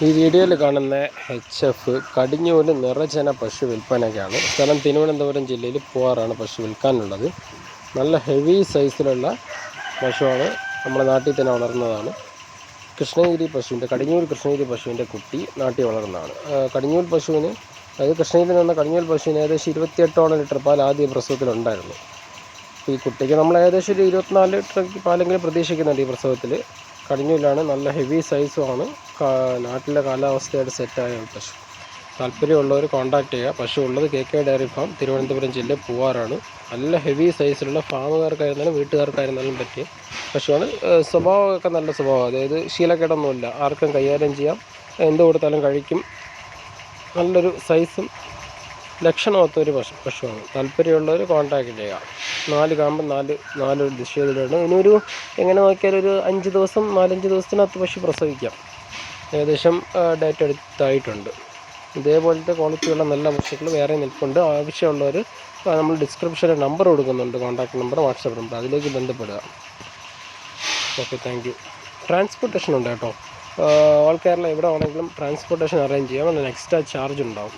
ഈ വീഡിയോയിൽ കാണുന്ന എച്ച്.എഫ് കടിഞ്ഞൂല് നിറജന പശു വിൽപ്പനയ്ക്കാണ്. സ്ഥലം തിരുവനന്തപുരം ജില്ലയിൽ പൂവാറാണ് പശു വിൽക്കാനുള്ളത്. നല്ല ഹെവി സൈസിലുള്ള പശുവാണ്, നമ്മുടെ നാട്ടിൽ തന്നെ വളർന്നതാണ്. കൃഷ്ണഗിരി പശുവിൻ്റെ കടിഞ്ഞൂൽ കൃഷ്ണഗിരി പശുവിൻ്റെ കുട്ടി നാട്ടിൽ വളർന്നതാണ്. കടിഞ്ഞൂൽ പശുവിന്, അതായത് കൃഷ്ണഗിരിയിൽ നിന്ന് കടിഞ്ഞൂൽ പശുവിന് ഏകദേശം 28 ലിറ്റർ പാൽ ആദ്യ പ്രസവത്തിലുണ്ടായിരുന്നു. ഈ കുട്ടിക്ക് നമ്മൾ ഏകദേശം ഒരു 24 ലിറ്റർ പാലെങ്കിലും പ്രതീക്ഷിക്കുന്നുണ്ട് ഈ പ്രസവത്തിൽ. കടിഞ്ഞൂലാണ്, നല്ല ഹെവി സൈസുമാണ്, നാട്ടിലെ കാലാവസ്ഥയായിട്ട് സെറ്റായ ഒരു പശു. താല്പര്യമുള്ളവർ കോൺടാക്ട് ചെയ്യുക. പശു ഉള്ളത് KK ഡയറി ഫാം, തിരുവനന്തപുരം ജില്ല പൂവാറാണ്. നല്ല ഹെവി സൈസിലുള്ള ഫാമുകാർക്കായിരുന്നാലും വീട്ടുകാർക്കായിരുന്നാലും പറ്റിയ പശുവാണ്. സ്വഭാവമൊക്കെ നല്ല സ്വഭാവം, അതായത് ശീലക്കേടൊന്നുമില്ല, ആർക്കും കൈകാര്യം ചെയ്യാം, എന്ത് കൊടുത്താലും കഴിക്കും. നല്ലൊരു സൈസും ലക്ഷണമൊത്തൊരു പശുവാണ്. താല്പര്യമുള്ളവർ കോൺടാക്ട് ചെയ്യുക. 4 കാമ്പ് 4 ദിശയിലുണ്ട്. ഇനിയൊരു എങ്ങനെ നോക്കിയാലും ഒരു 5 ദിവസം 4-5 ദിവസത്തിനകത്ത് പശു പ്രസവിക്കാം. ഏകദേശം ഡേറ്റ് എടുത്തായിട്ടുണ്ട്. ഇതേപോലത്തെ ക്വാളിറ്റിയുള്ള നല്ല പശുക്കൾ വേറെ നിൽപ്പുണ്ട്. ആവശ്യമുള്ളവർ നമ്മൾ ഡിസ്ക്രിപ്ഷനിൽ നമ്പർ കൊടുക്കുന്നുണ്ട്, കോൺടാക്ട് നമ്പർ, വാട്സപ്പ് നമ്പർ, അതിലേക്ക് ബന്ധപ്പെടുക. Okay, thank you. ട്രാൻസ്പോർട്ടേഷൻ ഉണ്ട് കേട്ടോ. ഓൾ കേരള എവിടെ വേണമെങ്കിലും ട്രാൻസ്പോർട്ടേഷൻ അറേഞ്ച് ചെയ്യാം. അതിന് എക്സ്ട്രാ ചാർജ് ഉണ്ടാവും.